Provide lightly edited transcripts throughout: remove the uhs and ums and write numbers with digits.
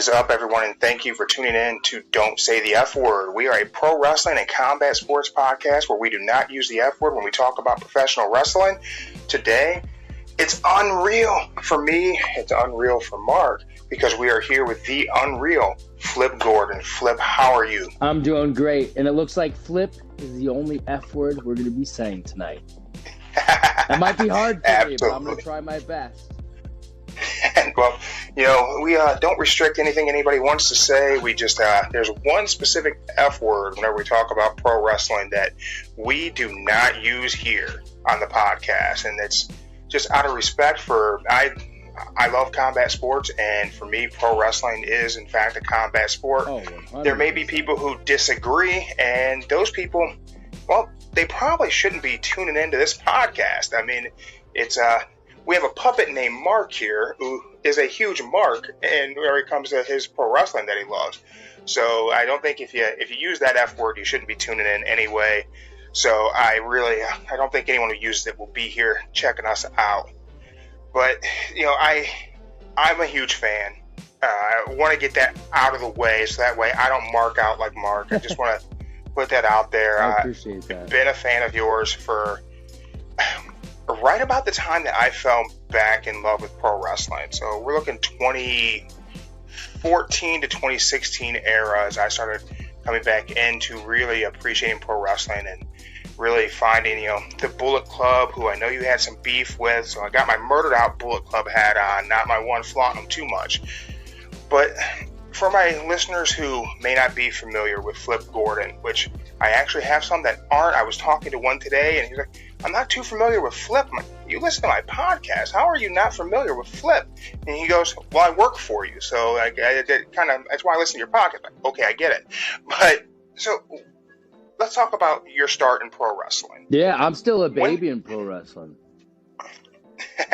is up, everyone, and thank you for tuning in to Don't Say the F Word. We are a pro wrestling and combat sports podcast where we do not use the F word when we talk about professional wrestling. Today, it's unreal for me, it's unreal for Mark, because we are here with the unreal Flip Gordon. Flip, how are you? I'm doing great, and it looks like Flip is the only F word we're going to be saying tonight. That might be hard for me, but I'm going to try my best. And, well, you know, we don't restrict anything anybody wants to say. We just, there's one specific F word whenever we talk about pro wrestling that we do not use here on the podcast. And it's just out of respect for, I love combat sports, and for me, pro wrestling is, in fact, a combat sport. Oh, there may be people who disagree, and those people, well, they probably shouldn't be tuning into this podcast. I mean, it's, we have a puppet named Mark here who is a huge mark, and when it comes to his pro wrestling that he loves. So I don't think if you use that F word, you shouldn't be tuning in anyway. So I don't think anyone who uses it will be here checking us out. But, you know, I'm a huge fan. I want to get that out of the way so that way I don't mark out like Mark. I just want to put that out there. I appreciate that. I've been a fan of yours for right about the time that I fell back in love with pro wrestling. So we're looking 2014 to 2016 era as I started coming back into really appreciating pro wrestling and really finding, you know, the Bullet Club, who I know you had some beef with. So I got my Murdered Out Bullet Club hat on, not my one flaunting them too much. But for my listeners who may not be familiar with Flip Gordon, which I actually have some that aren't, I was talking to one today and he's like, I'm not too familiar with Flip. I'm like, you listen to my podcast. How are you not familiar with Flip? And he goes, well, I work for you. So that's why I listen to your podcast. Like, okay, I get it. But so let's talk about your start in pro wrestling. Yeah, I'm still a baby in pro wrestling.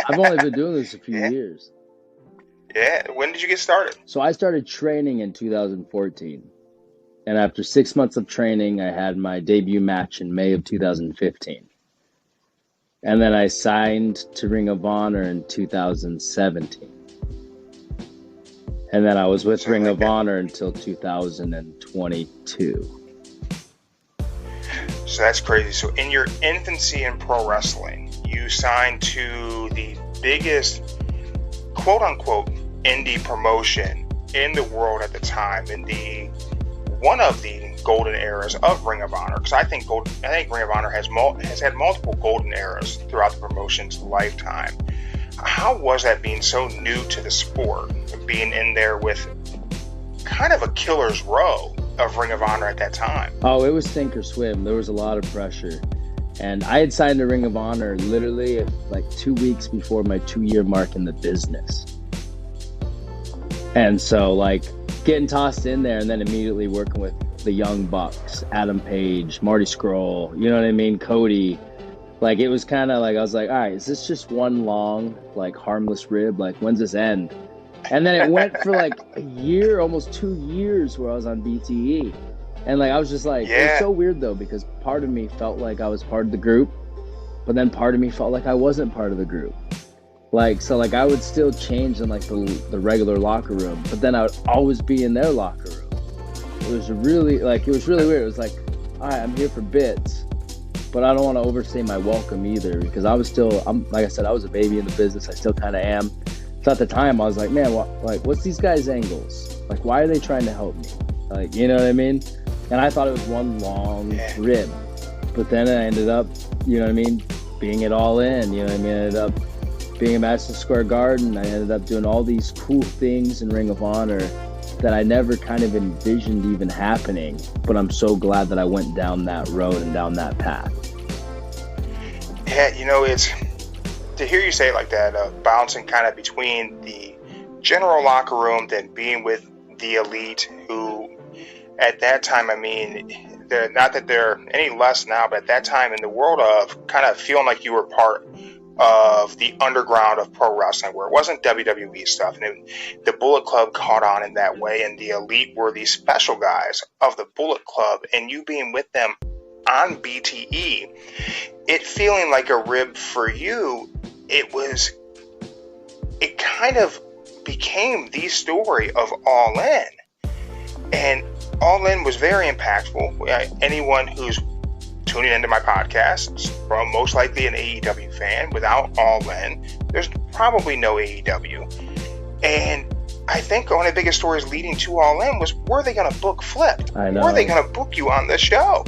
I've only been doing this a few years. Yeah. When did you get started? So I started training in 2014. And after 6 months of training, I had my debut match in May of 2015. And then I signed to Ring of Honor in 2017. And then I was with Ring of Honor until 2022. So that's crazy. So in your infancy in pro wrestling, you signed to the biggest, quote-unquote, indie promotion in the world at the time, in one of the golden eras of Ring of Honor, because I think Ring of Honor has had multiple golden eras throughout the promotion's lifetime. How was that being so new to the sport, being in there with kind of a killer's row of Ring of Honor at that time? Oh, it was sink or swim. There was a lot of pressure. And I had signed to Ring of Honor literally like 2 weeks before my 2-year mark in the business. And so like getting tossed in there and then immediately working with the Young Bucks, Adam Page, Marty Scurll, you know what I mean, Cody. Like it was kind of like, I was like, all right, is this just one long, like harmless rib? Like when's this end? And then it went for like a year, almost 2 years where I was on BTE. And like, I was just like, It was so weird though, because part of me felt like I was part of the group, but then part of me felt like I wasn't part of the group. Like, so like I would still change in like the regular locker room, but then I would always be in their locker room. It was really weird. It was like, all right, I'm here for bits, but I don't want to overstay my welcome either, because like I said, I was a baby in the business. I still kind of am. So at the time I was like, man, what's these guys' angles? Like, why are they trying to help me? Like, you know what I mean? And I thought it was one long rib, but then I ended up, you know what I mean, being it all in, you know what I mean? I ended up being a Madison Square Garden. I ended up doing all these cool things in Ring of Honor that I never kind of envisioned even happening, but I'm so glad that I went down that road and down that path. Yeah, you know, it's to hear you say it like that, bouncing kind of between the general locker room, then being with the elite, who at that time, I mean, not that they're any less now, but at that time in the world of kind of feeling like you were part of the underground of pro wrestling, where it wasn't WWE stuff, and the Bullet Club caught on in that way, and the elite were these special guys of the Bullet Club, and you being with them on BTE, it feeling like a rib for you, it kind of became the story of All In. And All In was very impactful. Anyone who's tuning into my podcast is most likely an AEW fan. Without All In, there's probably no AEW. And I think one of the biggest stories leading to All In was, were they going to book Flip? I know. Were they going to book you on the show?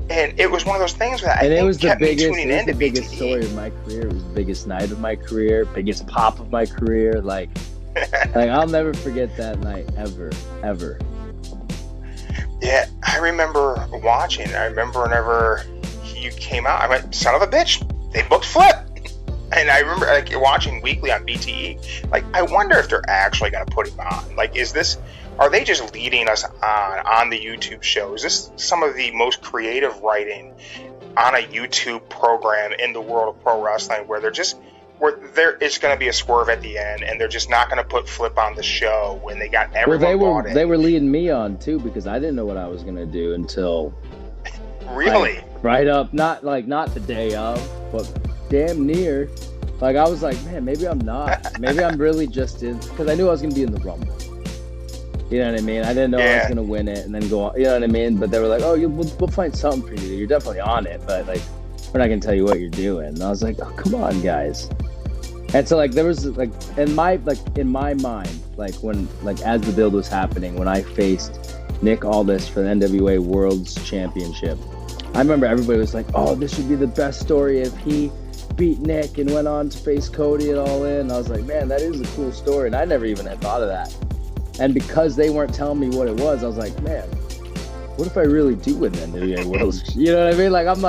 And it was one of those things that I think kept me tuning in to BTE. It was the biggest story of my career. It was the biggest night of my career, biggest pop of my career. Like I'll never forget that night, ever. Yeah, I remember watching. I remember whenever you came out, I went, son of a bitch, they booked Flip. And I remember watching weekly on BTE. I wonder if they're actually going to put him on. Are they just leading us on the YouTube show? Is this some of the most creative writing on a YouTube program in the world of pro wrestling, where it's going to be a swerve at the end, and they're just not going to put Flip on the show when they got everyone bought in? They were leading me on too, because I didn't know what I was going to do until really right up, not the day of, but damn near. I was like, man, maybe I'm not. Maybe I'm really just in, because I knew I was going to be in the Rumble. You know what I mean? I didn't know I was going to win it and then go on. You know what I mean? But they were like, oh, we'll find something for you. You're definitely on it, but we're not going to tell you what you're doing. And I was like, oh, come on, guys. And so there was in my mind, when as the build was happening, when I faced Nick Aldis for the NWA World's Championship, I remember everybody was like, oh, this would be the best story if he beat Nick and went on to face Cody and All In. And I was like, man, that is a cool story. And I never even had thought of that. And because they weren't telling me what it was, I was like, man, what if I really do win the NWA Worlds? You know what I mean? I'm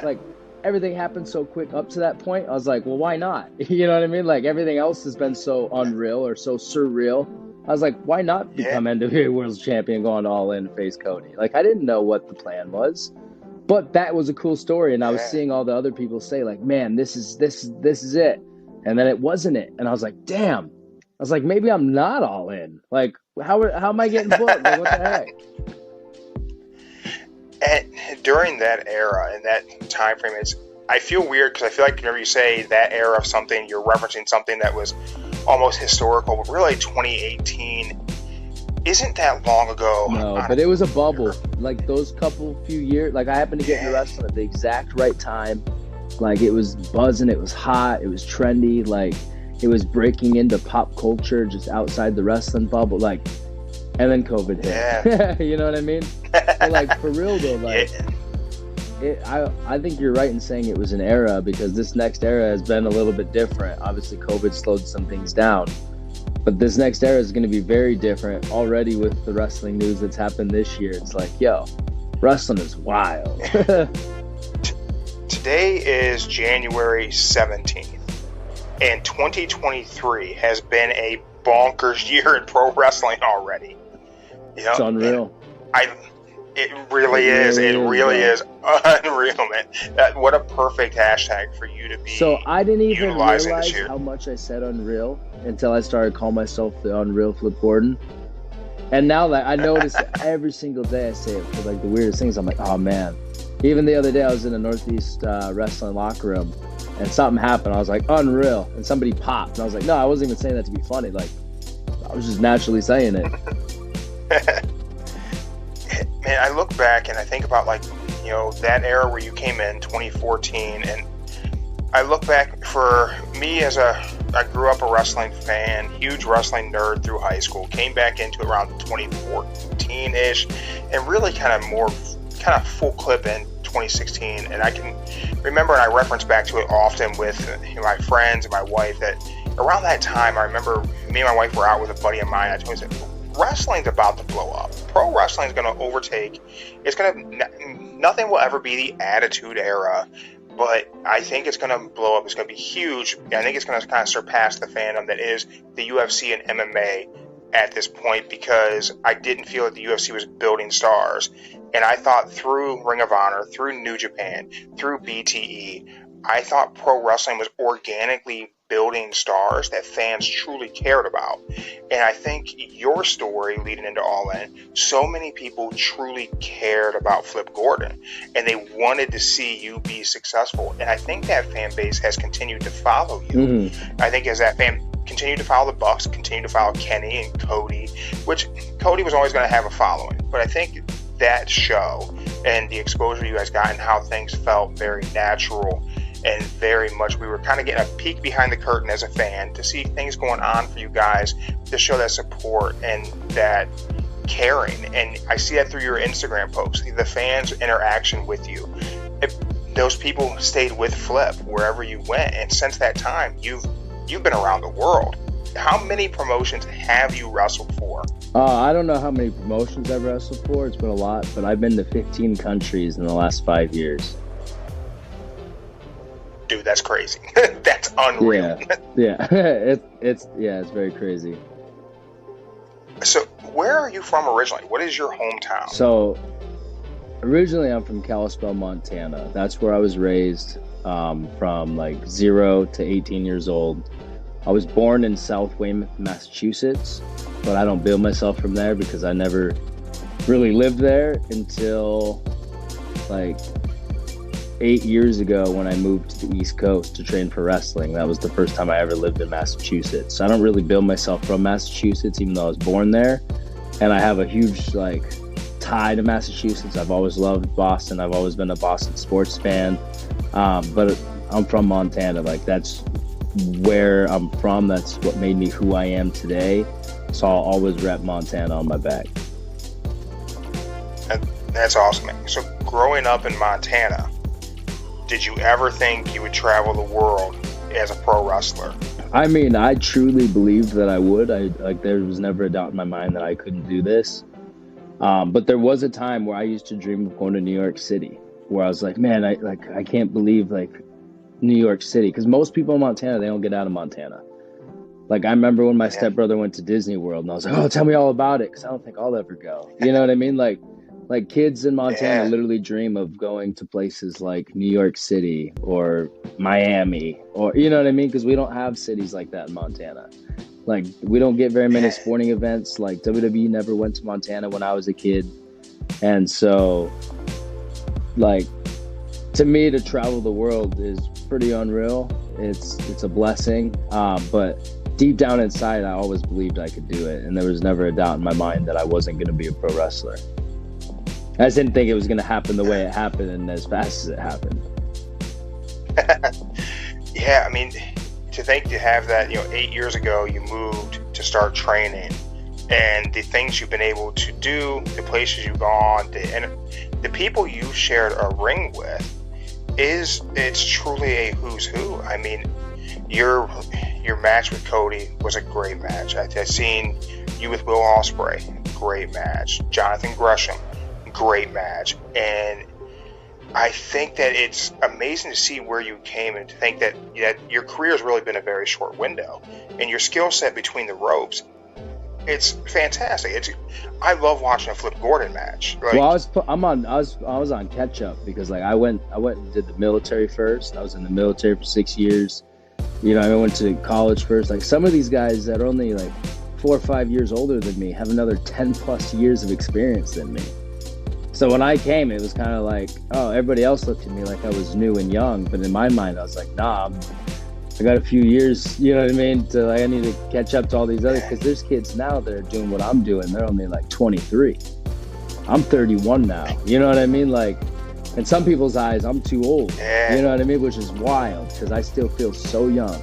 like, everything happened so quick up to that point. I was like, well, why not? You know what I mean? Everything else has been so unreal or so surreal. I was like, why not become NWA World's Champion, going All In, face Cody? I didn't know what the plan was, but that was a cool story. And I was seeing all the other people say, man, this is it. And then it wasn't it. And I was like, damn. I was like, maybe I'm not All In. How am I getting booked? What the heck? And during that era and that time frame, I feel weird, because I feel like whenever you say that era of something, you're referencing something that was almost historical. But really, 2018 isn't that long ago. No, but it was a bubble. Those few years, I happened to get into wrestling at the exact right time. It was buzzing, it was hot, it was trendy. It was breaking into pop culture just outside the wrestling bubble, and then COVID hit. Yeah. You know what I mean? But for real though, I think you're right in saying it was an era, because this next era has been a little bit different. Obviously, COVID slowed some things down, but this next era is going to be very different. Already with the wrestling news that's happened this year, it's yo, wrestling is wild. Today is January 17th. And 2023 has been a bonkers year in pro wrestling already. It's unreal. It really is. It really is unreal, man. What a perfect hashtag for you to be. So I didn't even realize how much I said unreal until I started calling myself the Unreal Flip Gordon. And now I notice every single day I say it for the weirdest things. I'm like, oh man. Even the other day I was in a Northeast wrestling locker room, and something happened. I was like, unreal. And somebody popped. And I was like, no, I wasn't even saying that to be funny. I was just naturally saying it. Man, I look back and I think about, that era where you came in, 2014. And I look back, for me I grew up a wrestling fan, huge wrestling nerd through high school. Came back into it around 2014-ish. And really kind of full clip in 2016, and I can remember, and I reference back to it often with my friends and my wife, that around that time, I remember me and my wife were out with a buddy of mine. I told him, wrestling's about to blow up. Pro wrestling is going to overtake. Nothing will ever be the Attitude Era, but I think it's going to blow up. It's going to be huge. I think it's going to kind of surpass the fandom that is the UFC and MMA at this point, because I didn't feel that the UFC was building stars. And I thought through Ring of Honor, through New Japan, through BTE, I thought pro wrestling was organically building stars that fans truly cared about. And I think your story leading into All In, so many people truly cared about Flip Gordon, and they wanted to see you be successful. And I think that fan base has continued to follow you. I think as that fan continue to follow the Bucks, continue to follow Kenny and Cody, which Cody was always going to have a following. But I think that show and the exposure you guys got and how things felt very natural and very much, we were kind of getting a peek behind the curtain as a fan to see things going on for you guys, to show that support and that caring. And I see that through your Instagram posts, the fans' interaction with you. Those people stayed with Flip wherever you went, and since that time, you've been around the world. How many promotions have you wrestled for? I don't know how many promotions I've wrestled for. It's been a lot, but I've been to 15 countries in the last 5 years. Dude, that's crazy. That's unreal. Yeah. It's very crazy. So, where are you from originally? What is your hometown? So, originally I'm from Kalispell, Montana. That's where I was raised, from like 0 to 18 years old. I was born in South Weymouth, Massachusetts, but I don't bill myself from there because I never really lived there until like 8 years ago when I moved to the East Coast to train for wrestling. That was the first time I ever lived in Massachusetts. So I don't really bill myself from Massachusetts, even though I was born there. And I have a huge like tie to Massachusetts. I've always loved Boston. I've always been a Boston sports fan. But I'm from Montana. Like, that's where I'm from. That's what made me who I am today. So I'll always rep Montana on my back. That's awesome, man. So growing up in Montana, did you ever think you would travel the world as a pro wrestler? I mean, I truly believed that I would. There was never a doubt in my mind that I couldn't do this. But there was a time where I used to dream of going to New York City, where I was like, man, I can't believe like New York City, because most people in Montana, they don't get out of Montana. Like, I remember when my stepbrother went to Disney World, and I was like, oh, tell me all about it, because I don't think I'll ever go. You know what I mean? Like kids in Montana literally dream of going to places like New York City or Miami, or, you know what I mean? Because we don't have cities like that in Montana. Like, we don't get very many sporting events. Like, WWE never went to Montana when I was a kid. And so, like, to me, to travel the world is pretty unreal. It's a blessing. But deep down inside, I always believed I could do it. And there was never a doubt in my mind that I wasn't going to be a pro wrestler. I just didn't think it was going to happen the way it happened and as fast as it happened. Yeah, I mean, to think to have that, 8 years ago, you moved to start training, and the things you've been able to do, the places you've gone, and the people you've shared a ring with, it's truly a who's who. I mean, your match with Cody was a great match. I've seen you with Will Ospreay, great match. Jonathan Gresham, great match. And I think that it's amazing to see where you came, and to think that your career has really been a very short window, and your skill set between the ropes, it's fantastic. I love watching a Flip Gordon match. Like, well, I was on catch up because like I went and did the military first. I was in the military for 6 years. I went to college first. Like, some of these guys that are only like 4 or 5 years older than me have another 10 plus years of experience than me. So when I came, it was kind of like, oh, everybody else looked at me like I was new and young. But in my mind, I was like, nah, I got a few years, you know what I mean? I need to catch up to all these others, because there's kids now that are doing what I'm doing. They're only like 23. I'm 31 now. You know what I mean? Like, in some people's eyes, I'm too old. You know what I mean? Which is wild, because I still feel so young.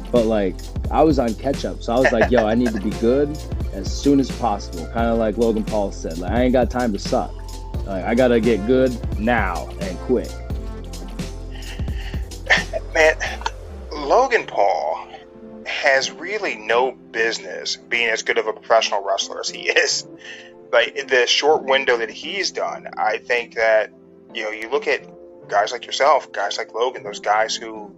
But like, I was on catch up. So I was like, yo, I need to be good as soon as possible. Kind of like Logan Paul said, like, I ain't got time to suck. Like, I got to get good now and quick. Man, Logan Paul has really no business being as good of a professional wrestler as he is. Like, the short window that he's done, I think that, you look at guys like yourself, guys like Logan, those guys who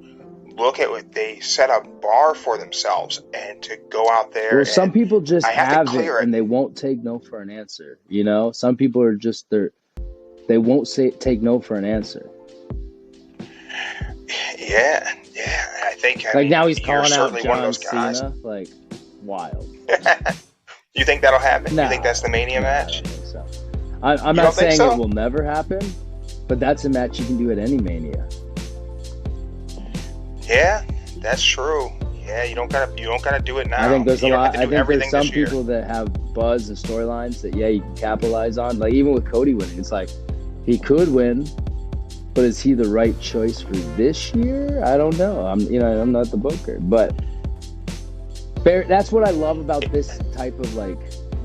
look at what they set a bar for themselves, and to go out there. Well, some people just have it and they won't take no for an answer. Some people are just they won't take no for an answer. Yeah. I think now he's calling out one of John those guys. Cena, like, wild. You think that'll happen? No, you think that's the Mania match? I don't think so. I'm not saying it will never happen, but that's a match you can do at any Mania. Yeah, that's true. Yeah, you don't gotta do it now. I think there's you a lot. I think there's some people that have buzz and storylines that you can capitalize on. Like even with Cody winning, it's like he could win, but is he the right choice for this year? I don't know. I'm not the booker, but that's what I love about this type of like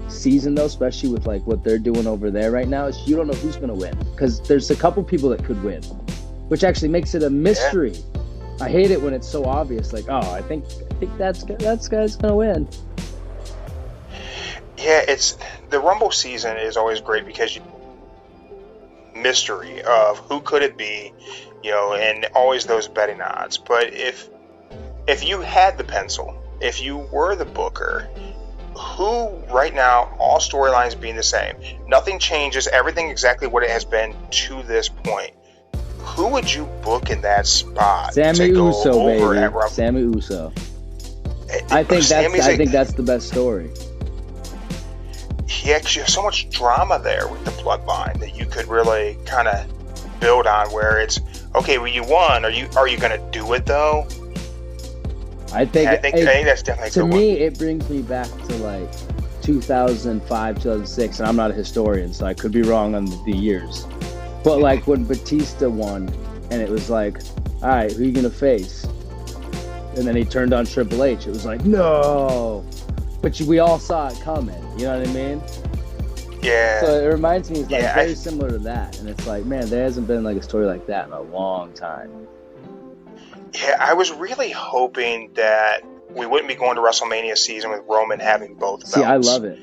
season though, especially with like what they're doing over there right now, is you don't know who's gonna win because there's a couple people that could win, which actually makes it a mystery. Yeah. I hate it when it's so obvious, like, oh, I think that guy's gonna win. Yeah, it's the Rumble season is always great because mystery of who could it be, and always those betting odds. But if you had the pencil, if you were the booker, who right now, all storylines being the same, nothing changes, everything exactly what it has been to this point. Who would you book in that spot? Sammy Uso, baby. Sammy Uso. I think that's the best story. He actually has so much drama there with the bloodline that you could really kind of build on. Where it's okay, well, you won. Are you going to do it though? I think that's definitely to me. It brings me back to like 2005, 2006, and I'm not a historian, so I could be wrong on the years. But like when Batista won, and it was like, all right, who are you gonna face? And then he turned on Triple H. It was like, no, but we all saw it coming. You know what I mean? Yeah. So it reminds me, it's like very similar to that, and it's like, man, there hasn't been like a story like that in a long time. Yeah, I was really hoping that we wouldn't be going to WrestleMania season with Roman having both belts. See, I love it.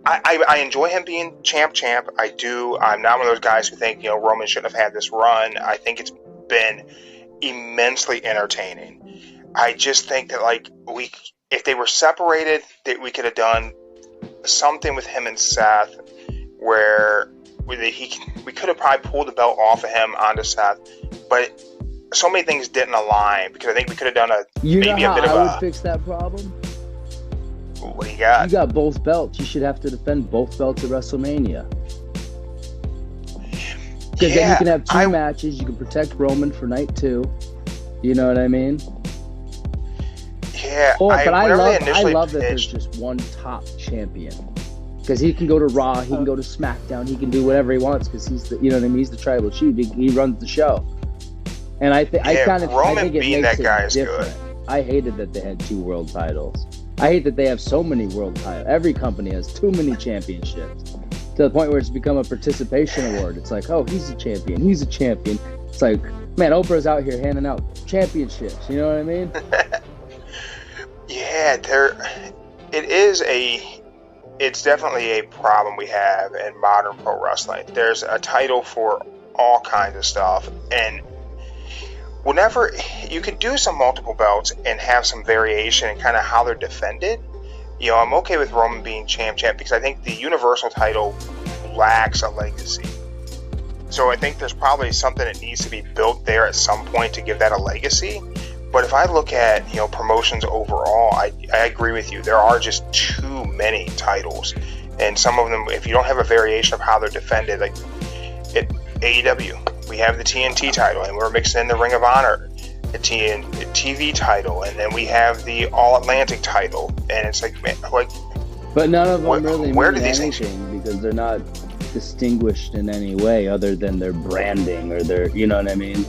I enjoy him being champ. I do. I'm not one of those guys who think, Roman shouldn't have had this run. I think it's been immensely entertaining. I just think that, like, if they were separated, that we could have done something with him and Seth where we could have probably pulled the belt off of him onto Seth, but so many things didn't align because I think we could have done a bit of I would fix that problem? What do you got? You got both belts. You should have to defend both belts at WrestleMania. Because then you can have two matches. You can protect Roman for night 2. You know what I mean? Yeah. But I love that there's just one top champion. Because he can go to Raw, he can go to SmackDown, he can do whatever he wants because he's the, he's the tribal chief. He runs the show. And I think it being makes that guy it is different. Good. I hated that they had 2 world titles. I hate that they have so many world titles. Every company has too many championships to the point where it's become a participation award. It's like, oh, he's a champion. He's a champion. It's like, man, Oprah's out here handing out championships. You know what I mean? Yeah, it's definitely a problem we have in modern pro wrestling. There's a title for all kinds of stuff, and whenever you could do some multiple belts and have some variation in kind of how they're defended, I'm okay with Roman being champ because I think the Universal title lacks a legacy. So I think there's probably something that needs to be built there at some point to give that a legacy. But if I look at, promotions overall, I agree with you. There are just too many titles. And some of them, if you don't have a variation of how they're defended, like at AEW, we have the TNT title, and we're mixing in the Ring of Honor, the TV title, and then we have the All Atlantic title, and it's like, but none of them really mean anything because they're not distinguished in any way other than their branding or their, you know what I mean?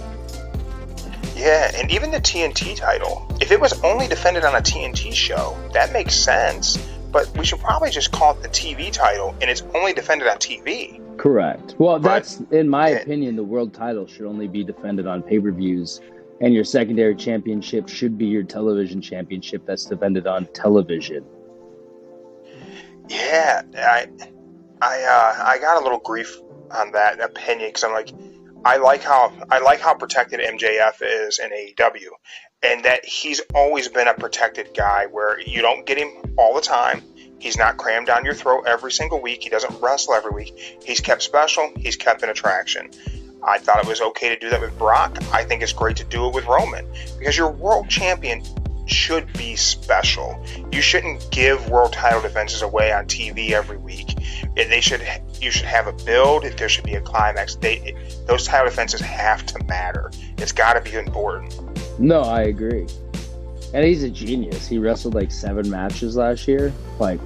Yeah, and even the TNT title, if it was only defended on a TNT show, that makes sense. But we should probably just call it the TV title, and it's only defended on TV. Correct. Well, that's, in my opinion, the world title should only be defended on pay-per-views, and your secondary championship should be your television championship that's defended on television. Yeah, I got a little grief on that opinion because I'm like, I like how protected MJF is in AEW, and that he's always been a protected guy where you don't get him all the time. He's not crammed down your throat every single week. He doesn't wrestle every week. He's kept special. He's kept an attraction. I thought it was okay to do that with Brock. I think it's great to do it with Roman because your world champion should be special. You shouldn't give world title defenses away on TV every week. You should have a build. There should be a climax. Those title defenses have to matter. It's got to be important. No, I agree. And he's a genius. He wrestled like 7 matches last year. Like,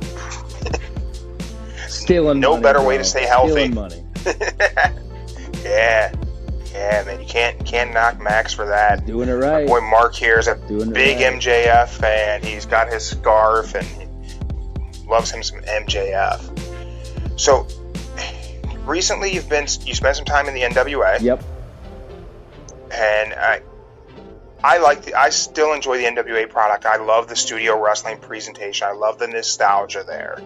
stealing no money, better bro. way to stay healthy. Stealing money. Yeah, man, you can't knock Max for that. Doing it right. My boy Mark here is a big right. MJF fan. He's got his scarf and he loves him some MJF. So recently you spent some time in the NWA. Yep. And I still enjoy the NWA product. I love the studio wrestling presentation. I love the nostalgia there.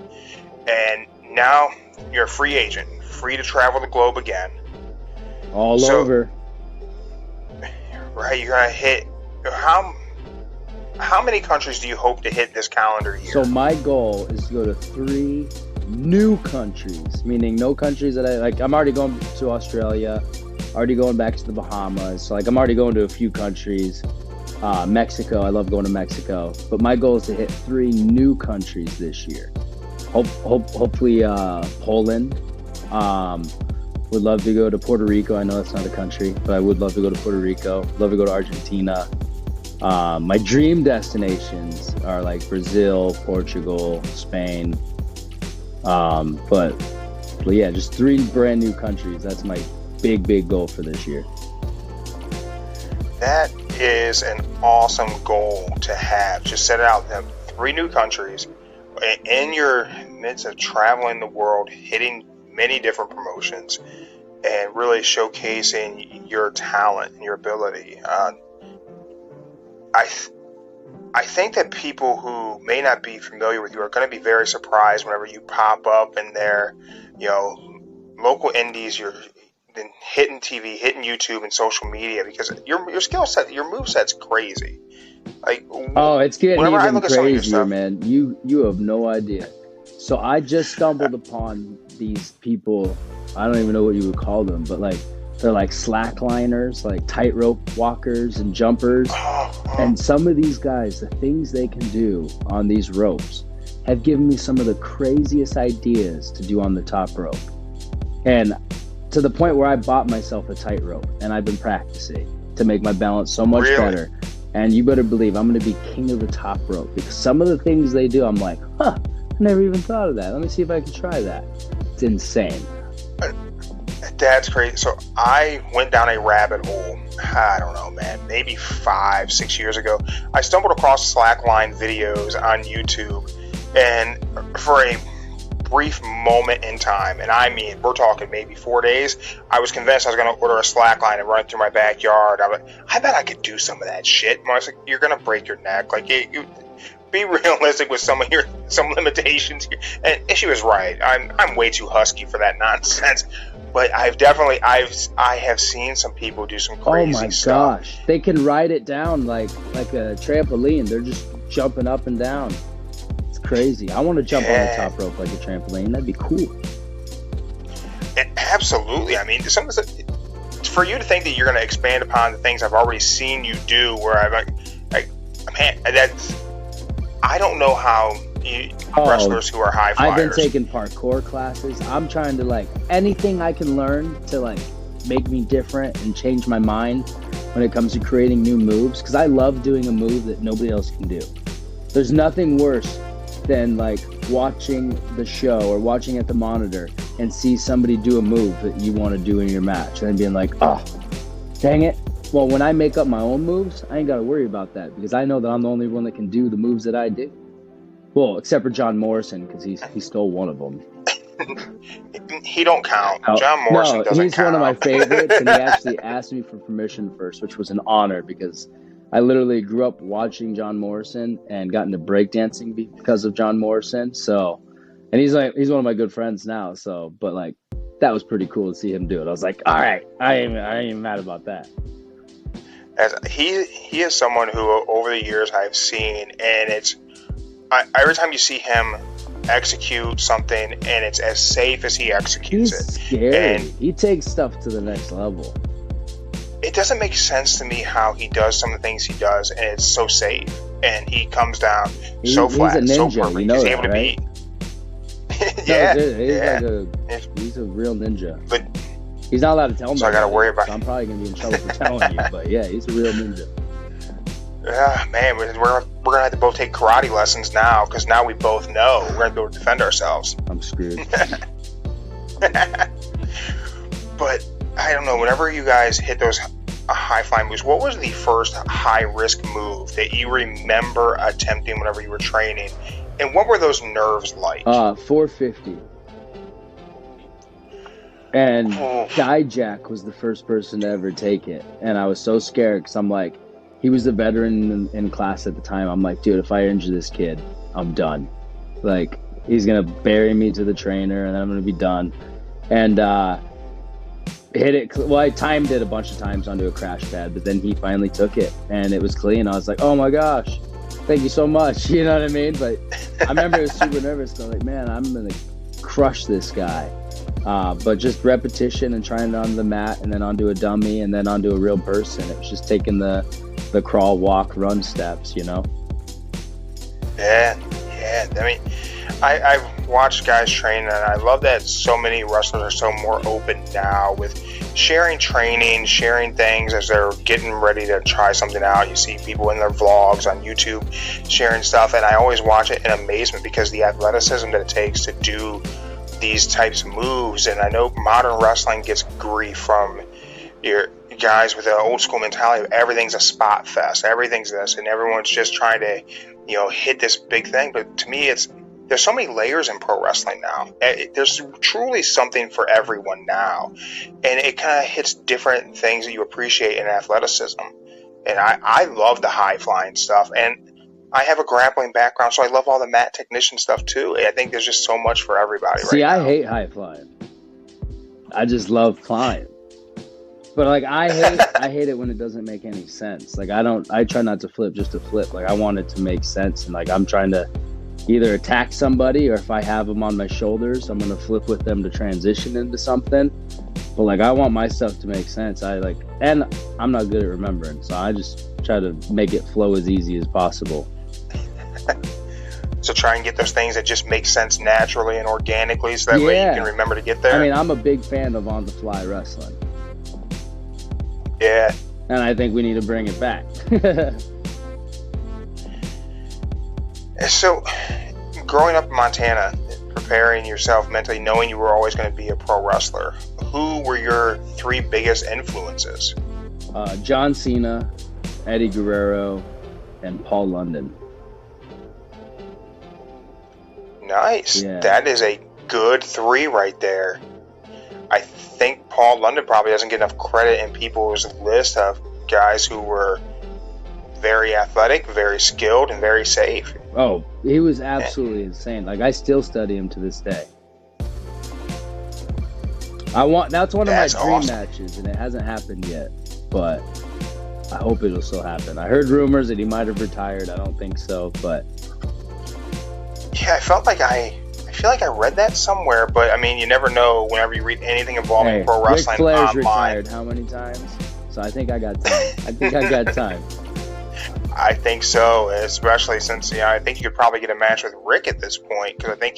And now you're a free agent, free to travel the globe again. All over. Right, you're gonna hit how many countries do you hope to hit this calendar year? So my goal is to go to 3 new countries, meaning no countries that I'm already going to Australia, already going back to the Bahamas. So like I'm already going to a few countries. Mexico, I love going to Mexico. But my goal is to hit 3 new countries this year. Hopefully Poland. Would love to go to Puerto Rico. I know that's not a country, but I would love to go to Puerto Rico. Love to go to Argentina. My dream destinations are like Brazil, Portugal, Spain. But yeah, just 3 brand new countries. That's my big goal for this year. That is an awesome goal to have. Just set it out. 3 new countries. In your midst of traveling the world, hitting many different promotions, and really showcasing your talent and your ability. I think that people who may not be familiar with you are going to be very surprised whenever you pop up in their, local indies. You're hitting TV, hitting YouTube, and social media, because your skill set, your move set's crazy. Like, it's getting even crazier, stuff, man. You have no idea. So I just stumbled upon these people. I don't even know what you would call them, but like they're like slackliners, like tightrope walkers and jumpers. And some of these guys, the things they can do on these ropes have given me some of the craziest ideas to do on the top rope. And to the point where I bought myself a tightrope, and I've been practicing to make my balance so much better. And you better believe I'm going to be king of the top rope, because some of the things they do, I'm like, I never even thought of that. Let me see if I can try that. It's insane. That's crazy. So I went down a rabbit hole, I don't know, man, maybe 5-6 years ago. I stumbled across slackline videos on YouTube, and for a brief moment in time, and I mean, we're talking maybe 4 days, I was convinced I was going to order a slackline and run it through my backyard. I bet I could do some of that shit. And I was like, you're going to break your neck. Like, be realistic with some limitations here. And she was right. I'm way too husky for that nonsense. But I have seen some people do some crazy stuff. Oh my gosh. They can ride it down like a trampoline. They're just jumping up and down. It's crazy. I want to jump on the top rope like a trampoline. That'd be cool. Absolutely. I mean, for you to think that you're going to expand upon the things I've already seen you do, where I'm like, man, I don't know how wrestlers who are high flyers. I've been taking parkour classes. I'm trying to anything I can learn to make me different and change my mind when it comes to creating new moves, because I love doing a move that nobody else can do. There's nothing worse than watching the show or watching at the monitor and see somebody do a move that you want to do in your match and then being like, oh, dang it. Well, when I make up my own moves, I ain't got to worry about that, because I know that I'm the only one that can do the moves that I do. Well, except for John Morrison, because he stole one of them. He don't count. John Morrison doesn't count. He's one of my favorites, and he actually asked me for permission first, which was an honor, because I literally grew up watching John Morrison and got into breakdancing because of John Morrison. So, and he's one of my good friends now. So, but that was pretty cool to see him do it. I was like, all right, I ain't even mad about that. As he is someone who over the years I've seen, and every time you see him execute something and it's as safe as he executes it. He's scary. And he takes stuff to the next level. It doesn't make sense to me how he does some of the things he does, and it's so safe, and he comes down so flat, he's a ninja, so perfect. You know he's that, able to right? He's a real ninja. But he's not allowed to tell me. So I got to worry about. So I'm probably gonna be in trouble for telling you, but yeah, he's a real ninja. Man, we're gonna have to both take karate lessons now, because now we both know we're gonna be able to defend ourselves. I'm screwed. But I don't know. Whenever you guys hit those high flying moves, what was the first high risk move that you remember attempting whenever you were training, and what were those nerves like? 450. And Guy Jack was the first person to ever take it, and I was so scared because I'm like, he was the veteran in class at the time. I'm like, dude, if I injure this kid, I'm done. Like, he's gonna bury me to the trainer, and then I'm gonna be done. And hit it. Well, I timed it a bunch of times onto a crash pad, but then he finally took it, and it was clean. I was like, oh my gosh, thank you so much. You know what I mean? But I remember I was super nervous. I'm like, man, I'm gonna crush this guy. But just repetition and trying it on the mat, and then onto a dummy, and then onto a real person. It was just taking the crawl, walk, run steps, you know? Yeah. I mean, I've watched guys train, and I love that so many wrestlers are so more open now with sharing training, sharing things as they're getting ready to try something out. You see people in their vlogs on YouTube sharing stuff, and I always watch it in amazement because the athleticism that it takes to do these types of moves. And I know modern wrestling gets grief from your guys with an old school mentality of everything's a spot fest, everything's this, and everyone's just trying to, hit this big thing. But to me, there's so many layers in pro wrestling now. There's truly something for everyone now, and it kind of hits different things that you appreciate in athleticism. And I love the high flying stuff, and I have a grappling background, so I love all the mat technician stuff too. I think there's just so much for everybody. See, right now. I hate high flying. I just love flying. But like I hate it when it doesn't make any sense. Like I try not to flip just to flip. Like I want it to make sense, and like I'm trying to either attack somebody, or if I have them on my shoulders, I'm gonna flip with them to transition into something. But like I want my stuff to make sense. And I'm not good at remembering, so I just try to make it flow as easy as possible. So try and get those things that just make sense naturally and organically, so that way you can remember to get there. I mean, I'm a big fan of on the fly wrestling. Yeah. And I think we need to bring it back. So, growing up in Montana, preparing yourself mentally, knowing you were always going to be a pro wrestler, who were your three biggest influences? John Cena, Eddie Guerrero, and Paul London. Nice. Yeah. That is a good three right there. I think Paul London probably doesn't get enough credit in people's list of guys who were very athletic, very skilled, and very safe. Oh, he was absolutely insane. Like, I still study him to this day. That's one of my dream matches, and it hasn't happened yet, but I hope it'll still happen. I heard rumors that he might have retired. I don't think so, but yeah, I feel like I read that somewhere, but I mean, you never know whenever you read anything involving pro wrestling Ric Flair's online. Retired how many times? So I think I got time. I think so, especially since I think you could probably get a match with Rick at this point, because I think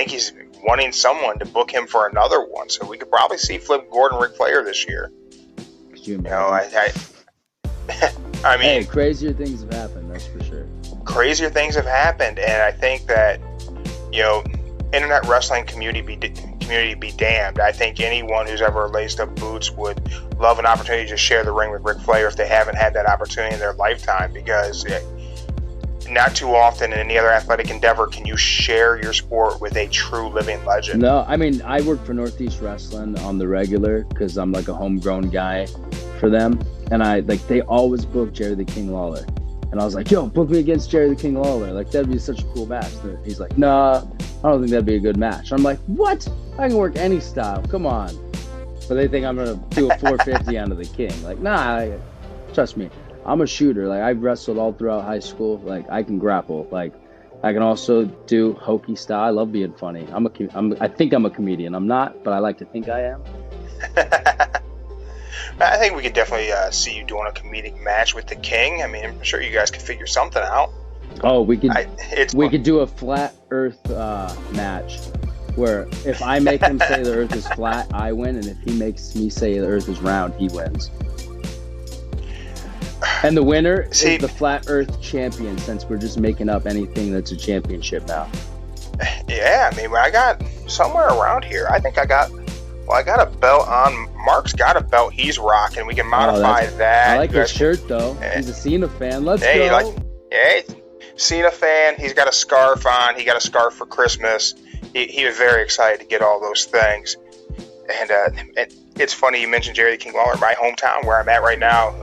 he's wanting someone to book him for another one. So we could probably see Flip Gordon, Ric Flair this year. Could you imagine? I mean, hey, crazier things have happened. That's for sure. Crazier things have happened, and I think that internet wrestling community be damned. I think anyone who's ever laced up boots would love an opportunity to share the ring with Ric Flair if they haven't had that opportunity in their lifetime, because not too often in any other athletic endeavor can you share your sport with a true living legend. No, I mean, I work for Northeast Wrestling on the regular because I'm like a homegrown guy for them, and they always book Jerry the King Lawler. And I was like, yo, book me against Jerry the King Lawler. Like, that'd be such a cool match. And he's like, nah, I don't think that'd be a good match. I'm like, what? I can work any style. Come on. But they think I'm going to do a 450 onto the King. Like, nah, trust me. I'm a shooter. Like, I've wrestled all throughout high school. Like, I can grapple. Like, I can also do hokey style. I love being funny. I think I'm a comedian. I'm not, but I like to think I am. I think we could definitely see you doing a comedic match with the King. I mean, I'm sure you guys could figure something out. Oh, we could do a flat Earth match where if I make him say the Earth is flat, I win, and if he makes me say the Earth is round, he wins. And the winner is See, the Flat Earth champion, since we're just making up anything that's a championship now. yeah, I mean, I got somewhere around here. I think I got a belt on. Mark's got a belt he's rocking. We can modify that. I like his shirt, though. He's a Cena fan. Let's go. Hey, Cena fan. He's got a scarf on. He got a scarf for Christmas. He was very excited to get all those things. And it's funny you mentioned Jerry the King Lawler. My hometown, where I'm at right now,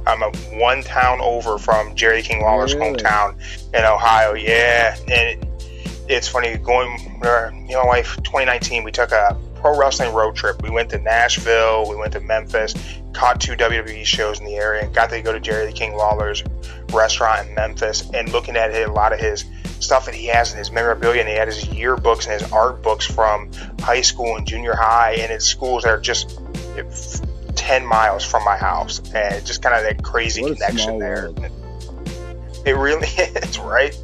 I'm a one town over from Jerry King Lawler's hometown in Ohio. Yeah, and it's funny going. Me and my wife, 2019, we took a pro wrestling road trip. We went to Nashville, we went to Memphis, caught 2 WWE shows in the area, and got to go to Jerry the King Lawler's restaurant in Memphis. And looking at a lot of his stuff that he has in his memorabilia, and he had his yearbooks and his art books from high school and junior high, and his schools that are just 10 miles from my house, and it's just kind of that crazy connection there. It really is, right?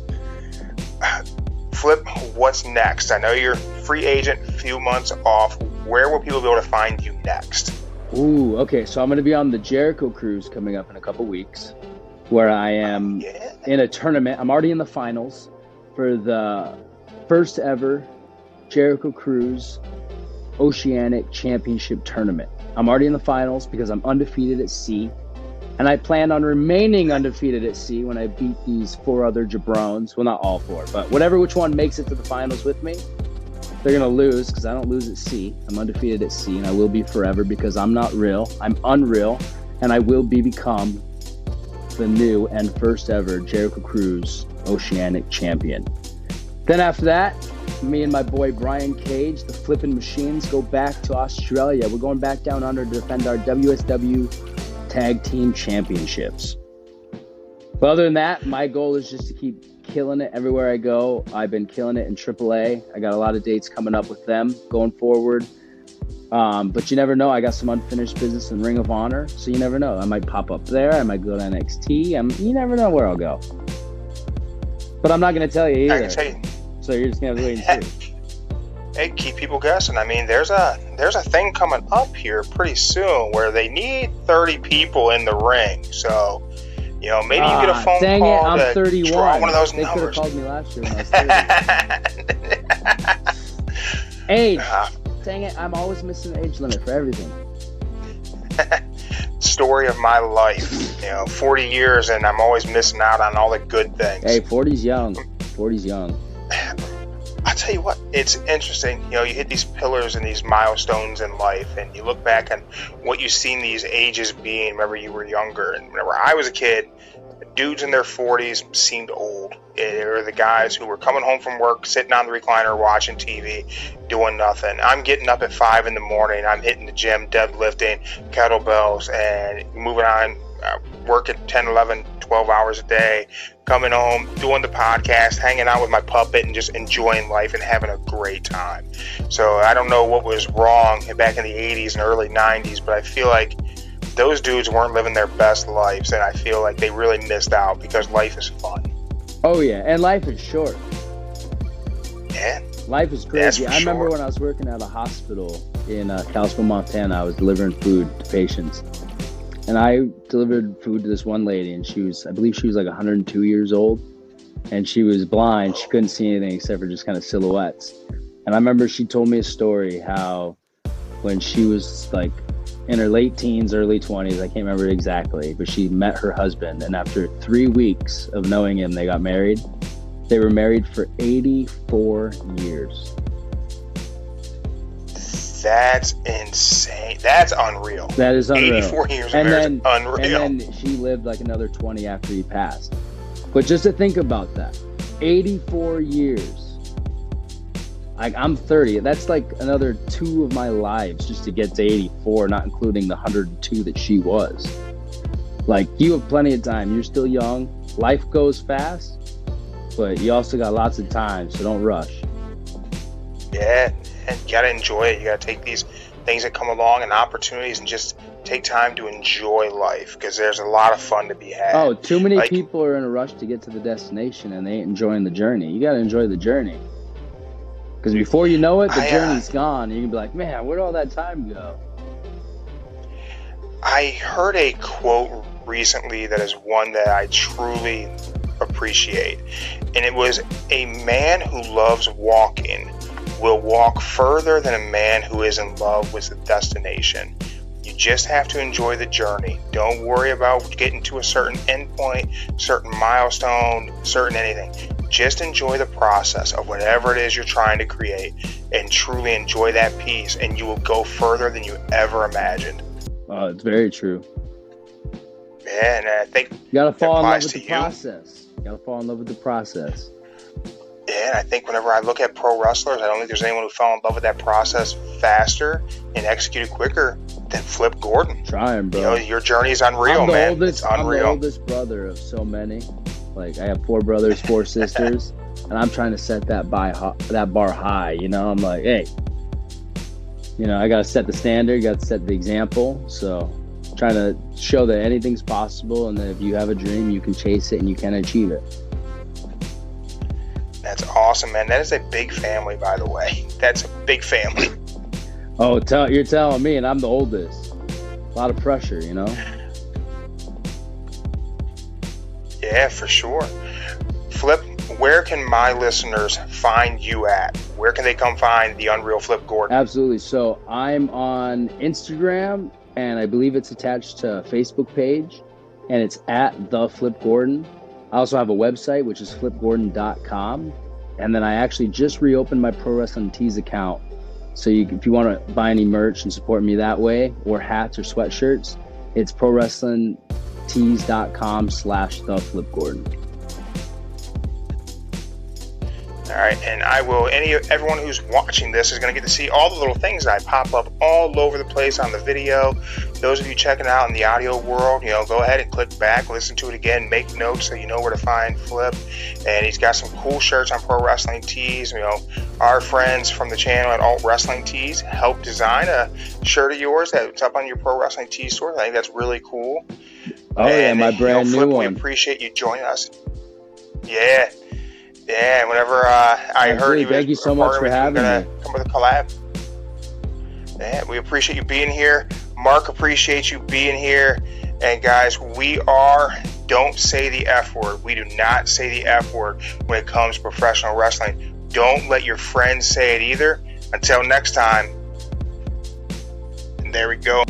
Flip, what's next? I know you're free agent, a few months off. Where will people be able to find you next? Ooh, okay, so I'm going to be on the Jericho Cruise coming up in a couple weeks, where I am in a tournament. I'm already in the finals for the first ever Jericho Cruise Oceanic Championship Tournament. I'm already in the finals because I'm undefeated at sea. And I plan on remaining undefeated at sea when I beat these 4 other jabrones. Well, not all 4, but which one makes it to the finals with me, they're going to lose because I don't lose at sea. I'm undefeated at sea, and I will be forever because I'm not real. I'm unreal, and I will become the new and first ever Jericho Cruise Oceanic Champion. Then after that, me and my boy Brian Cage, the Flippin' Machines, go back to Australia. We're going back down under to defend our WSW Tag Team Championships. But other than that, my goal is just to keep killing it everywhere I go. I've been killing it in AAA. I got a lot of dates coming up with them going forward. But you never know. I got some unfinished business in Ring of Honor, so you never know. I might pop up there. I might go to NXT. You never know where I'll go. But I'm not going to tell you either. I can tell you. So you're just going to have to wait and see. Hey, keep people guessing. I mean, there's a thing coming up here pretty soon where they need 30 people in the ring. So, maybe you get a phone dang call it, I'm 31. Draw one of those they numbers. They could have called me last year when I was 30. Age. Dang it, I'm always missing the age limit for everything. Story of my life. 40 years and I'm always missing out on all the good things. Hey, 40's young. 40's young. I'll tell you what, it's interesting. You hit these pillars and these milestones in life, and you look back on what you've seen these ages being. Remember, you were younger, and whenever I was a kid, dudes in their 40s seemed old. They were the guys who were coming home from work, sitting on the recliner, watching TV, doing nothing. I'm getting up at 5 in the morning. I'm hitting the gym, deadlifting, kettlebells, and moving on, working 10, 11, 12 hours a day, coming home, doing the podcast, hanging out with my puppet, and just enjoying life and having a great time. So I don't know what was wrong back in the 80s and early 90s, but I feel like those dudes weren't living their best lives, and I feel like they really missed out because life is fun. Oh, yeah, and life is short. Yeah. Life is crazy. I remember when I was working at a hospital in Kalispell, Montana, I was delivering food to patients. And I delivered food to this one lady, and I believe she was like 102 years old, and she was blind. She couldn't see anything except for just kind of silhouettes. And I remember she told me a story how when she was like in her late teens, early 20s, I can't remember exactly, but she met her husband, and after 3 weeks of knowing him, they got married. They were married for 84 years. That's insane. That's unreal. That is unreal. 84 years of marriage, unreal. And then she lived like another 20 after he passed. But just to think about that, 84 years. Like, I'm 30. That's like another 2 of my lives just to get to 84, not including the 102 that she was. Like, you have plenty of time. You're still young. Life goes fast, but you also got lots of time, so don't rush. Yeah. And you gotta enjoy it. You gotta take these things that come along and opportunities and just take time to enjoy life, because there's a lot of fun to be had. Oh, too many people are in a rush to get to the destination and they ain't enjoying the journey. You gotta enjoy the journey, because before you know it, the journey's gone. And you can be like, man, where'd all that time go? I heard a quote recently that is one that I truly appreciate. And it was, a man who loves walking will walk further than a man who is in love with the destination. You just have to enjoy the journey. Don't worry about getting to a certain endpoint, certain milestone, certain anything. Just enjoy the process of whatever it is you're trying to create, and truly enjoy that piece, and you will go further than you ever imagined. It's very true. Yeah, and I think you gotta fall in love with the process. You gotta fall in love with the process. Yeah, and I think whenever I look at pro wrestlers, I don't think there's anyone who fell in love with that process faster and executed quicker than Flip Gordon. Trying, bro. You know, your journey is unreal, man. It's unreal. I'm the oldest brother of so many. Like, I have 4 brothers, 4 sisters, and I'm trying to set that bar high. You know, I'm like, hey, you know, I gotta set the standard, gotta set the example. So, trying to show that anything's possible, and that if you have a dream, you can chase it and you can achieve it. That's awesome, man. That is a big family, by the way. That's a big family. Oh, you're telling me, and I'm the oldest. A lot of pressure, you know? Yeah, for sure. Flip, where can my listeners find you at? Where can they come find the Unreal Flip Gordon? Absolutely. So I'm on Instagram, and I believe it's attached to a Facebook page, and it's at The Flip Gordon. I also have a website, which is flipgordon.com. And then I actually just reopened my Pro Wrestling Tees account. So if you want to buy any merch and support me that way, or hats or sweatshirts, it's prowrestlingtees.com/theflipgordon. All right, and everyone who's watching this is going to get to see all the little things that I pop up all over the place on the video. Those of you checking it out in the audio world, you know, go ahead and click back, listen to it again, make notes so you know where to find Flip. And he's got some cool shirts on Pro Wrestling Tees. You know, our friends from the channel at Alt Wrestling Tees helped design a shirt of yours that's up on your Pro Wrestling Tees store. I think that's really cool. Oh, and, yeah, my brand new Flip, one. We appreciate you joining us. Yeah. Yeah, whenever I heard you, thank you so much for having me. Come with a collab. Yeah, we appreciate you being here. Mark appreciates you being here. And guys, we don't say the F word. We do not say the F word when it comes to professional wrestling. Don't let your friends say it either. Until next time. And there we go.